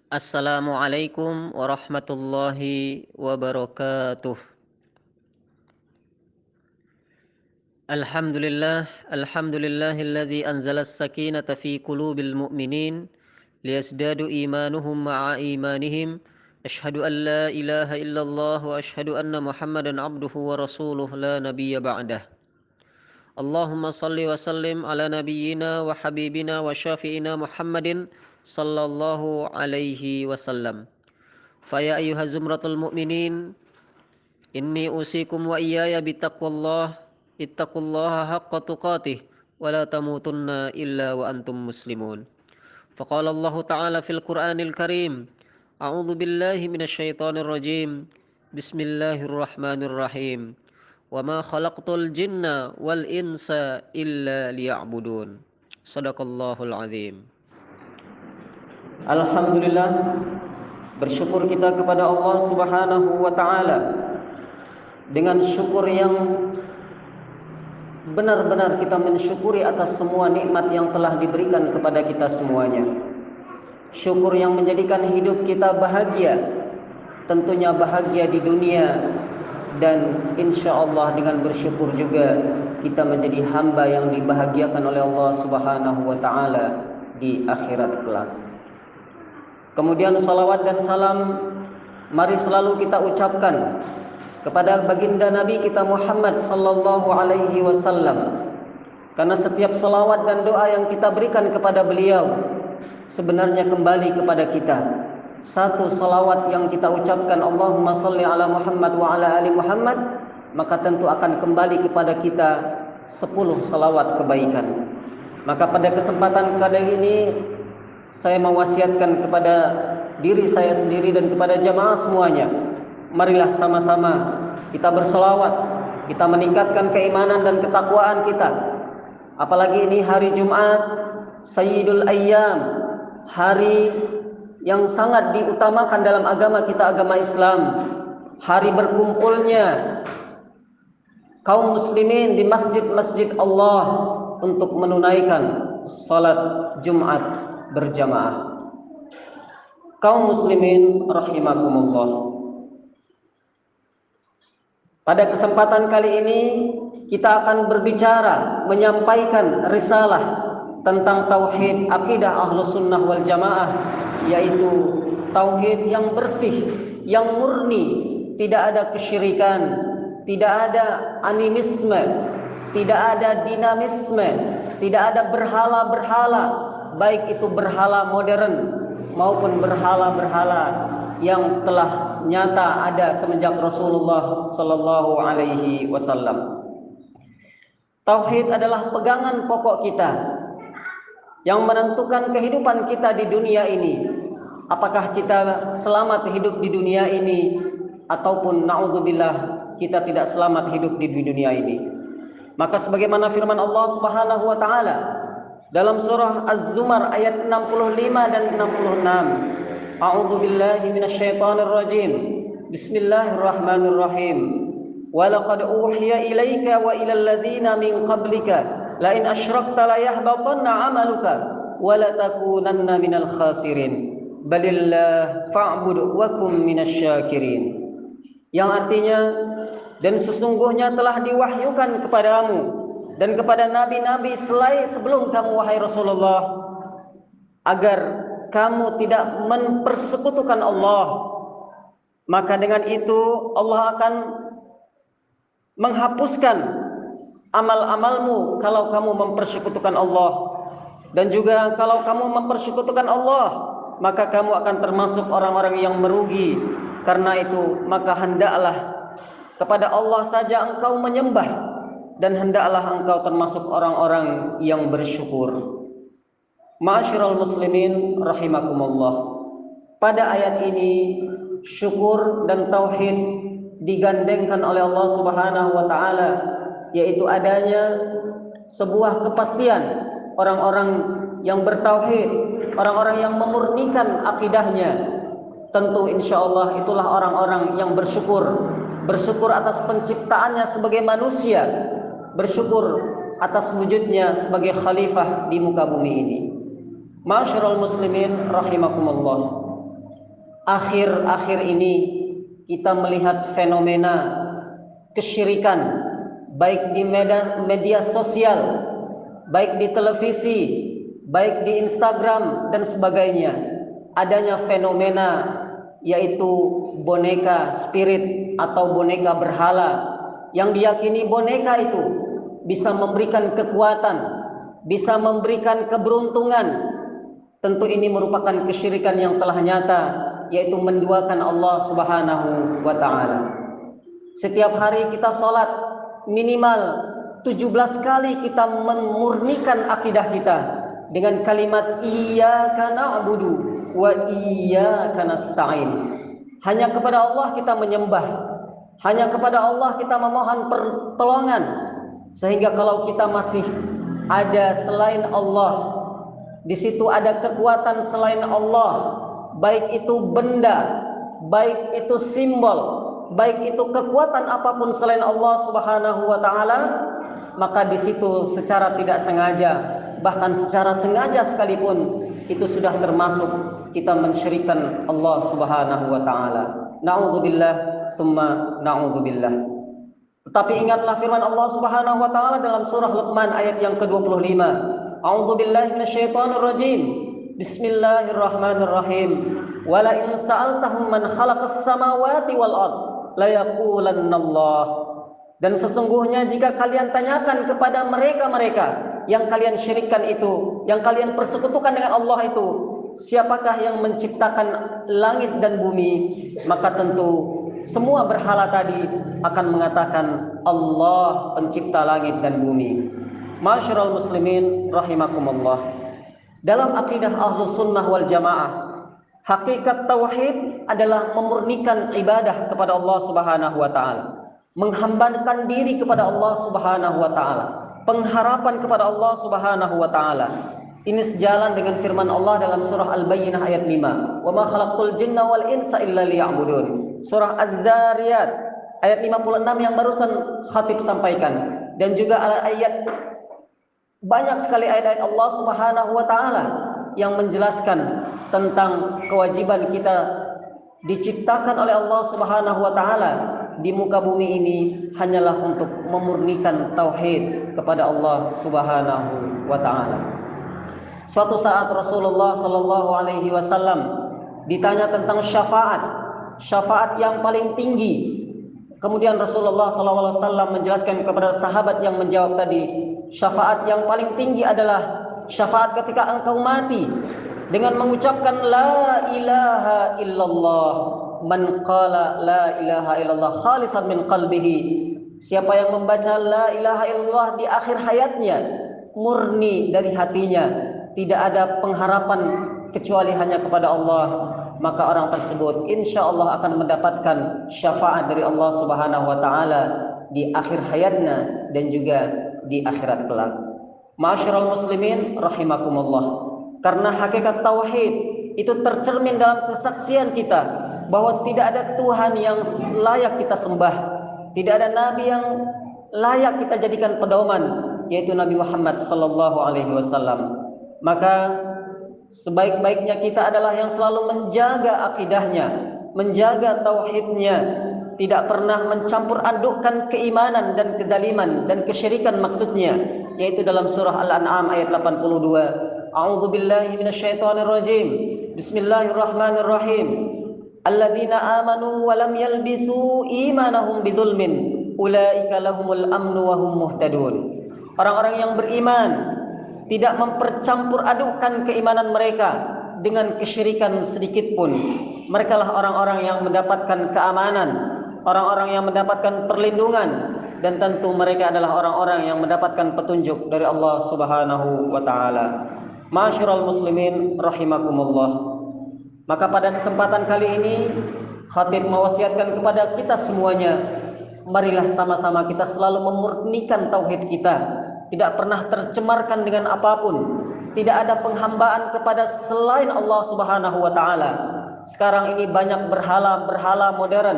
Assalamualaikum warahmatullahi wabarakatuh. Alhamdulillahilladzi anzala as-sakinata fi qulubil mu'minin liyazdadu imanuhum ma'a imanihim. Asyhadu an la ilaha illallah wa asyhadu anna Muhammadan abduhu wa rasuluh la nabiyya ba'dah. Allahumma salli wa sallim ala nabiyyina wa habibina wa syafi'ina Muhammadin sallallahu alaihi wasallam. Faya ayyuha zumratul mu'minin, inni usikum wa iyaya bittaqwallah, ittaqullaha haqqa tuqatih wa la tamutunna illa wa antum muslimun. Faqala Allah Ta'ala fil Qur'anil Karim, a'udzu billahi minasyaitonir rajim. Bismillahirrahmanirrahim. Wa ma khalaqtul jinna wal insa illa liya'budun. Shadaqallahul azim. Alhamdulillah, bersyukur kita kepada Allah Subhanahu wa Ta'ala dengan syukur yang benar-benar kita mensyukuri atas semua nikmat yang telah diberikan kepada kita semuanya. Syukur yang menjadikan hidup kita bahagia, tentunya bahagia di dunia, dan insya Allah dengan bersyukur juga kita menjadi hamba yang dibahagiakan oleh Allah Subhanahu wa Ta'ala di akhirat kelak. Kemudian salawat dan salam mari selalu kita ucapkan kepada baginda Nabi kita Muhammad sallallahu alaihi wasallam, karena setiap salawat dan doa yang kita berikan kepada beliau sebenarnya kembali kepada kita. Satu salawat yang kita ucapkan Allahumma salli ala Muhammad wa ala ali Muhammad, maka tentu akan kembali kepada kita 10 salawat kebaikan. Maka pada kesempatan kali ini saya mewasiatkan kepada diri saya sendiri dan kepada jamaah semuanya, marilah sama-sama kita berselawat, kita meningkatkan keimanan dan ketakwaan kita. Apalagi ini hari Jumat, Sayyidul Ayyam, hari yang sangat diutamakan dalam agama kita, agama Islam. Hari berkumpulnya kaum muslimin di masjid-masjid Allah untuk menunaikan salat Jumat berjamaah. Kaum muslimin rahimakumullah, pada kesempatan kali ini kita akan berbicara, menyampaikan risalah tentang tauhid akidah Ahlus Sunnah wal Jamaah, yaitu tauhid yang bersih, yang murni, tidak ada kesyirikan, tidak ada animisme, tidak ada dinamisme, tidak ada berhala-berhala, baik itu berhala modern maupun berhala-berhala yang telah nyata ada semenjak Rasulullah sallallahu alaihi wasallam. Tauhid adalah pegangan pokok kita yang menentukan kehidupan kita di dunia ini. Apakah kita selamat hidup di dunia ini ataupun naudzubillah kita tidak selamat hidup di dunia ini. Maka sebagaimana firman Allah Subhanahu wa Ta'ala dalam surah Az-Zumar ayat 65 dan 66, a'udzu billahi minasyaitonir rajim. Bismillahirrahmanirrahim. Wa laqad uhiya ilaika wa ilal ladzina min qablika la in asyrakta la yahbatanna 'amaluka wa la takunanna minal khasirin. Balillah fa'bud wa kum minasyakirin. Yang artinya, dan sesungguhnya telah diwahyukan kepadamu dan kepada nabi-nabi sebelum kamu wahai Rasulullah, agar kamu tidak mempersekutukan Allah. Maka dengan itu Allah akan menghapuskan amal-amalmu kalau kamu mempersekutukan Allah. Dan juga kalau kamu mempersekutukan Allah, maka kamu akan termasuk orang-orang yang merugi. Karena itu maka hendaklah kepada Allah saja engkau menyembah, dan hendaklah engkau termasuk orang-orang yang bersyukur. Ma'asyiral muslimin rahimakumullah, pada ayat ini syukur dan tauhid digandengkan oleh Allah Subhanahu wa Ta'ala, yaitu adanya sebuah kepastian orang-orang yang bertauhid, orang-orang yang memurnikan akidahnya. Tentu insya Allah itulah orang-orang yang bersyukur, bersyukur atas penciptaannya sebagai manusia, bersyukur atas wujudnya sebagai khalifah di muka bumi ini. Ma'asyiral muslimin rahimakumullah, akhir-akhir ini kita melihat fenomena kesyirikan baik di media sosial, baik di televisi, baik di Instagram dan sebagainya. Adanya fenomena yaitu boneka spirit atau boneka berhala yang diyakini boneka itu bisa memberikan kekuatan, bisa memberikan keberuntungan. Tentu ini merupakan kesyirikan yang telah nyata, yaitu menduakan Allah Subhanahu wa ta'ala. Setiap hari kita sholat minimal 17 kali kita memurnikan akidah kita dengan kalimat iyyaka na'budu wa iyyaka nasta'in. Hanya kepada Allah kita menyembah, hanya kepada Allah kita memohon pertolongan. Sehingga kalau kita masih ada selain Allah, di situ ada kekuatan selain Allah, baik itu benda, baik itu simbol, baik itu kekuatan apapun selain Allah Subhanahu wa ta'ala, maka di situ secara tidak sengaja, bahkan secara sengaja sekalipun, itu sudah termasuk kita mensyirikkan Allah Subhanahu wa ta'ala. Na'udzubillah summa na'udzubillah. Tetapi ingatlah firman Allah Subhanahu wa ta'ala dalam surah Luqman ayat yang ke-25. A'udzubillahi minasyaitonir rajim. Bismillahirrahmanirrahim. Wala in sa'altahum man khalaqas samawati wal ard la yaqulannallah. Dan sesungguhnya jika kalian tanyakan kepada mereka-mereka yang kalian syirikkan itu, yang kalian persekutukan dengan Allah itu, siapakah yang menciptakan langit dan bumi, maka tentu semua berhala tadi akan mengatakan Allah pencipta langit dan bumi. Ma'asyiral muslimin rahimakumullah. Dalam akidah Ahlus Sunnah wal Jamaah, hakikat tauhid adalah memurnikan ibadah kepada Allah Subhanahu wa ta'ala, menghambakan diri kepada Allah Subhanahu wa ta'ala, pengharapan kepada Allah Subhanahu wa ta'ala. Ini sejalan dengan firman Allah dalam surah Al-Bayyinah ayat 5. Wa ma khalaqtul jinna wal insa illa liya'budun. Surah Az-Zariyat ayat 56 yang barusan khatib sampaikan, dan juga ayat banyak sekali ayat-ayat Allah Subhanahu wa ta'ala yang menjelaskan tentang kewajiban kita diciptakan oleh Allah Subhanahu wa ta'ala di muka bumi ini hanyalah untuk memurnikan tauhid kepada Allah Subhanahu wa ta'ala. Suatu saat Rasulullah sallallahu alaihi wasallam ditanya tentang syafaat yang paling tinggi. Kemudian Rasulullah sallallahu alaihi wasallam menjelaskan kepada sahabat yang menjawab tadi, syafaat yang paling tinggi adalah syafaat ketika engkau mati dengan mengucapkan la ilaha illallah. Man qala la ilaha illallah khalisan min qalbihi. Siapa yang membaca la ilaha illallah di akhir hayatnya, murni dari hatinya, tidak ada pengharapan kecuali hanya kepada Allah, maka orang tersebut insya Allah akan mendapatkan syafaat dari Allah Subhanahu wa ta'ala di akhir hayatnya dan juga di akhirat kelak. Ma'asyiral muslimin rahimakumullah. Karena hakikat tauhid itu tercermin dalam kesaksian kita bahwa tidak ada Tuhan yang layak kita sembah, tidak ada nabi yang layak kita jadikan pedoman, yaitu Nabi Muhammad sallallahu alaihi wasallam. Maka sebaik-baiknya kita adalah yang selalu menjaga akidahnya, menjaga tauhidnya, tidak pernah mencampur adukkan keimanan dan kezaliman dan kesyirikan maksudnya, yaitu dalam surah Al-An'am ayat 82. A'udzu billahi minasyaitonir rajim. Bismillahirrahmanirrahim. Alladzina amanu wa lam yalbisu imanahum bidzulmin ulaika lahumul amnu wa hum muhtadun. Orang-orang yang beriman tidak mempercampur adukkan keimanan mereka dengan kesyirikan sedikit pun. Mereka lah orang-orang yang mendapatkan keamanan, orang-orang yang mendapatkan perlindungan, dan tentu mereka adalah orang-orang yang mendapatkan petunjuk dari Allah Subhanahu wa ta'ala. Ma'asyiral muslimin rahimakumullah. Maka pada kesempatan kali ini khatib mewasiatkan kepada kita semuanya, marilah sama-sama kita selalu memurnikan tauhid kita, tidak pernah tercemarkan dengan apapun, tidak ada penghambaan kepada selain Allah Subhanahu wa ta'ala. Sekarang ini banyak berhala modern,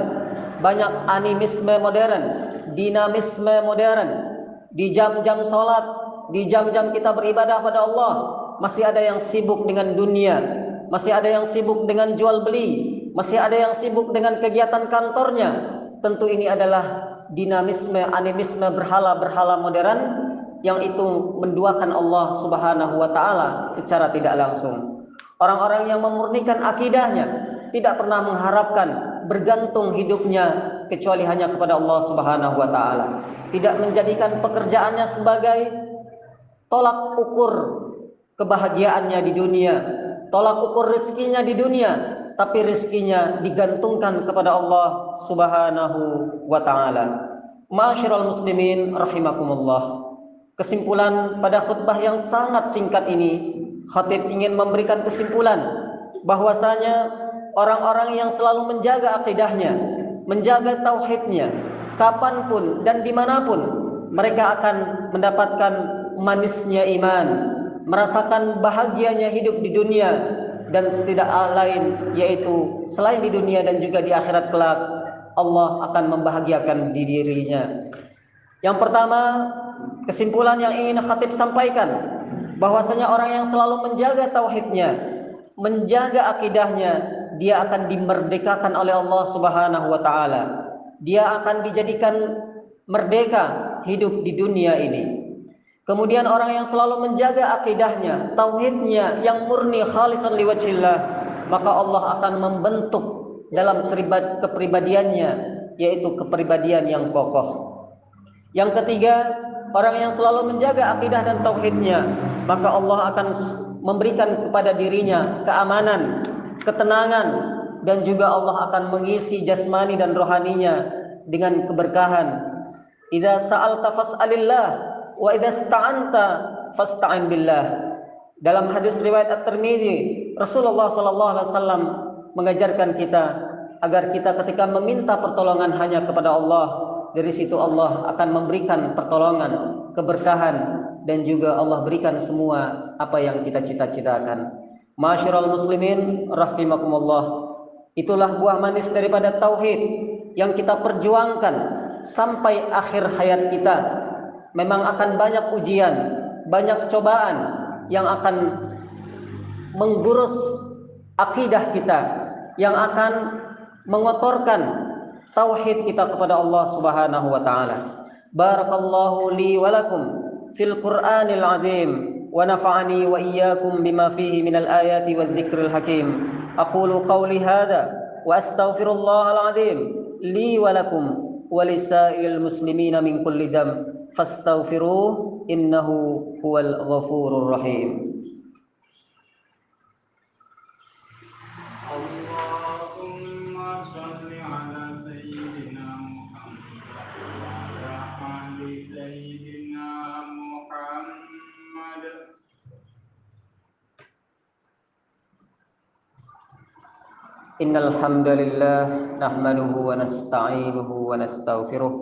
banyak animisme modern, dinamisme modern. Di jam-jam sholat, di jam-jam kita beribadah pada Allah, masih ada yang sibuk dengan dunia, masih ada yang sibuk dengan jual beli, masih ada yang sibuk dengan kegiatan kantornya. Tentu ini adalah dinamisme, animisme berhala-berhala modern yang itu menduakan Allah Subhanahu wa taala secara tidak langsung. Orang-orang yang memurnikan akidahnya tidak pernah mengharapkan bergantung hidupnya kecuali hanya kepada Allah Subhanahu wa taala. Tidak menjadikan pekerjaannya sebagai tolak ukur kebahagiaannya di dunia, tolak ukur rezekinya di dunia, tapi rezekinya digantungkan kepada Allah Subhanahu wa taala. Ma'asyiral muslimin rahimakumullah. Kesimpulan pada khutbah yang sangat singkat ini, khatib ingin memberikan kesimpulan bahwasanya orang-orang yang selalu menjaga akidahnya, menjaga tauhidnya, kapanpun dan dimanapun, mereka akan mendapatkan manisnya iman, merasakan bahagianya hidup di dunia, dan tidak lain yaitu selain di dunia dan juga di akhirat kelak, Allah akan membahagiakan dirinya. Yang pertama, kesimpulan yang ingin khatib sampaikan, bahwasanya orang yang selalu menjaga tauhidnya, menjaga akidahnya, dia akan dimerdekakan oleh Allah Subhanahu wa taala. Dia akan dijadikan merdeka hidup di dunia ini. Kemudian orang yang selalu menjaga akidahnya, tauhidnya yang murni khalisan liwajhillah, maka Allah akan membentuk dalam kepribadiannya, yaitu kepribadian yang kokoh. Yang ketiga, orang yang selalu menjaga akidah dan tauhidnya, maka Allah akan memberikan kepada dirinya keamanan, ketenangan, dan juga Allah akan mengisi jasmani dan rohaninya dengan keberkahan. Idza sa'alta fas'alillah wa idza ista'anta fasta'in billah. Dalam hadis riwayat At-Tirmidzi, Rasulullah sallallahu alaihi wasallam mengajarkan kita agar kita ketika meminta pertolongan hanya kepada Allah, dari situ Allah akan memberikan pertolongan, keberkahan, dan juga Allah berikan semua apa yang kita cita-citakan. Ma'asyiral muslimin rahimakumullah. Itulah buah manis daripada tauhid yang kita perjuangkan sampai akhir hayat kita. Memang akan banyak ujian, banyak cobaan yang akan menggurus akidah kita, yang akan mengotorkan tauhid kita kepada Allah Subhanahu wa taala. Barakallahu li wa lakum fil Qur'anil azim wa nafa'ani wa iyyakum bima fihi minal ayati wadh-dhikril hakim. Aqulu qawli hadha wa astaghfirullahal azim li wa lakum wa lisa'il muslimina min kulli dam fastaghfiruhu innahu huwal ghafurur rahim. Innal hamdalillah nahmaduhu wa nasta'inuhu wa nastaghfiruh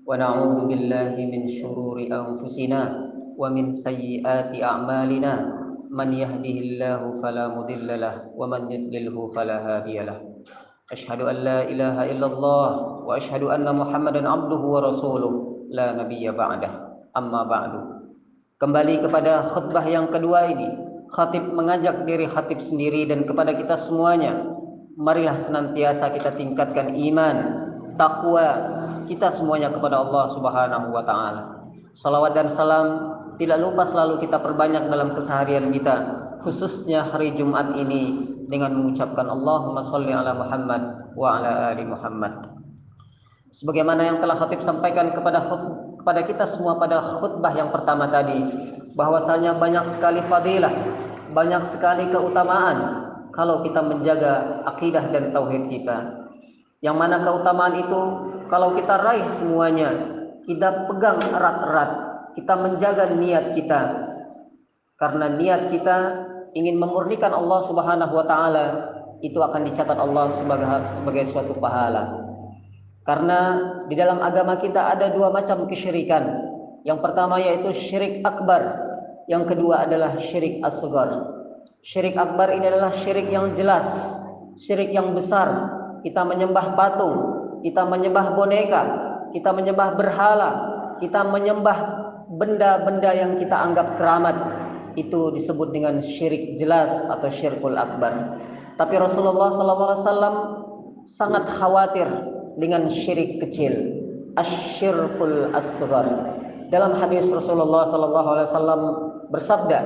wa na'udzu billahi min shururi anfusina wa min sayyiati a'malina. Man yahdihillahu fala mudilla lahu wa man yudlilhu fala hadiya lahu. Asyhadu an la ilaha illallah wa asyhadu anna Muhammadan abduhu wa rasuluh la nabiyya ba'dah. Amma ba'du. Kembali kepada khutbah yang kedua ini, khatib mengajak diri khatib sendiri dan kepada kita semuanya, marilah senantiasa kita tingkatkan iman, takwa kita semuanya kepada Allah Subhanahu wa taala. Salawat dan salam tidak lupa selalu kita perbanyak dalam keseharian kita, khususnya hari Jumat ini dengan mengucapkan Allahumma sholli ala Muhammad wa ala ali Muhammad. Sebagaimana yang telah khatib sampaikan kepada kita semua pada khutbah yang pertama tadi, bahwasanya banyak sekali fadilah, banyak sekali keutamaan kalau kita menjaga akidah dan tauhid kita. Yang mana keutamaan itu kalau kita raih semuanya, kita pegang erat-erat, kita menjaga niat kita. Karena niat kita ingin memurnikan Allah Subhanahu wa taala, itu akan dicatat Allah sebagai suatu pahala. Karena di dalam agama kita ada dua macam kesyirikan. Yang pertama yaitu syirik akbar, yang kedua adalah syirik asghar. Syirik akbar ini adalah syirik yang jelas, syirik yang besar. Kita menyembah patung, kita menyembah boneka, kita menyembah berhala, kita menyembah benda-benda yang kita anggap keramat. Itu disebut dengan syirik jelas atau syirkul akbar. Tapi Rasulullah SAW sangat khawatir dengan syirik kecil, asyirkul asghar. Dalam hadis Rasulullah SAW bersabda,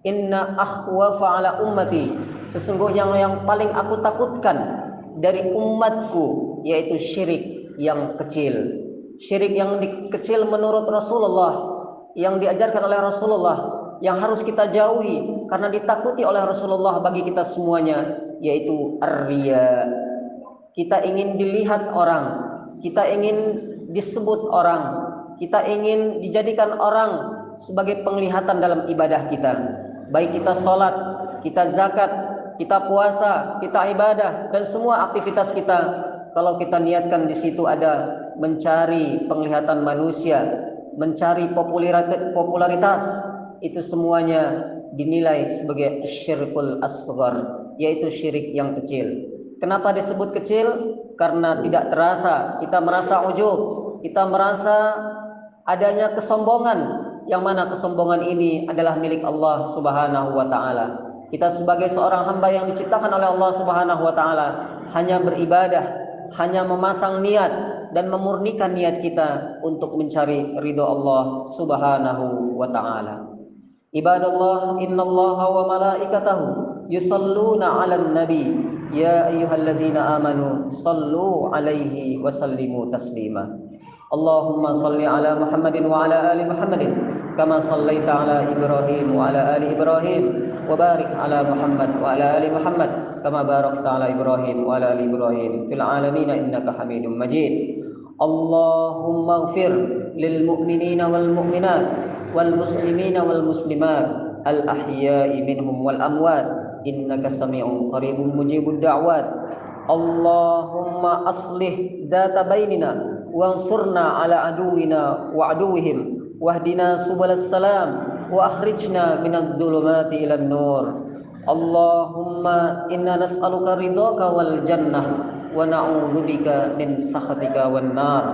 inna akhwafa ala ummati, sesungguhnya yang paling aku takutkan dari umatku yaitu syirik yang kecil. Syirik yang kecil menurut Rasulullah, yang diajarkan oleh Rasulullah, yang harus kita jauhi karena ditakuti oleh Rasulullah bagi kita semuanya, yaitu ar-riya. Kita ingin dilihat orang, kita ingin disebut orang, kita ingin dijadikan orang sebagai penglihatan dalam ibadah kita. Baik kita sholat, kita zakat, kita puasa, kita ibadah, dan semua aktivitas kita, kalau kita niatkan di situ ada mencari penglihatan manusia, mencari popularitas, itu semuanya dinilai sebagai syirkul asghar, yaitu syirik yang kecil. Kenapa disebut kecil? Karena tidak terasa, kita merasa ujub, kita merasa adanya kesombongan, yang mana kesombongan ini adalah milik Allah Subhanahu wa taala. Kita sebagai seorang hamba yang diciptakan oleh Allah Subhanahu wa taala hanya beribadah, hanya memasang niat dan memurnikan niat kita untuk mencari ridha Allah Subhanahu wa taala. Ibadallah, innallaha wa malaikatahu yusalluna 'alan nabi ya ayyuhalladzina amanu sallu 'alaihi wa sallimu taslima. Allahumma salli 'ala Muhammadin wa 'ala ali Muhammadin kama sallaita 'ala Ibrahim wa 'ala ali Ibrahim wa barik 'ala Muhammad wa 'ala ali Muhammad kama barakta 'ala Ibrahim wa 'ala ali Ibrahim fil 'alamin innaka Hamidum Majid. Allahumma ighfir lil mu'minina wal mu'minat wal muslimina wal muslimat al ahya'i minhum wal amwat innaka sami'un qaribun mujibud da'wat. Allahumma aslih dzata bainina wansurna ala aduwina wa aduwihim wahdina subalas salam wa akhrijna minadh dhulumati ilan nur. Allahumma inna nas'aluka ridhaka wal jannah wa na'udzubika min sakhatika wan nar.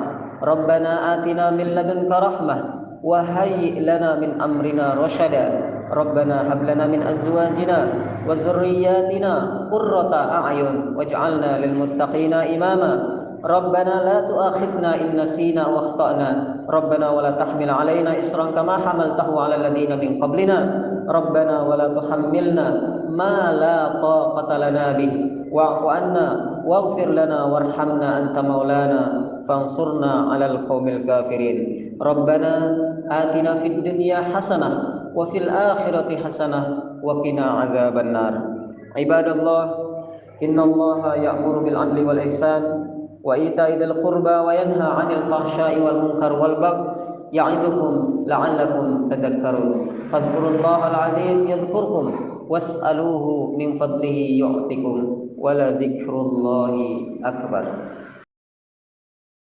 Rabbana atina min ladunka rahmah wa hayyi' lana min amrina rasyada. Rabbana hab lana min azwajina wa dhurriyyatina qurrata a'yun waj'alna lil muttaqina imama. Rabbana la tu'akhidna in nasina wa akhtana. Rabbana wa la tahmil 'alaina isran kama hamaltahu 'alal ladzina min qablina. Rabbana wa la tuhammilna ma la taqata lana bih wa'fu 'anna waghfir lana warhamna anta maulana fansurna 'alal qaumil kafirin. Rabbana atina fid dunya hasanah wa fil akhirati hasanah wa qina 'adzabannar. Ibadallah, innallaha ya'muru bil 'adli wal ihsan wa ita'i dzil qurba wa yanha 'anil fahsya'i wal munkar wal baghi ya'idukum la'allakum tadhakkarun. Fadhkurullahal 'azim yadhkurkum was'aluhu min fadlihi yu'tikum wa la dzikrullahi akbar.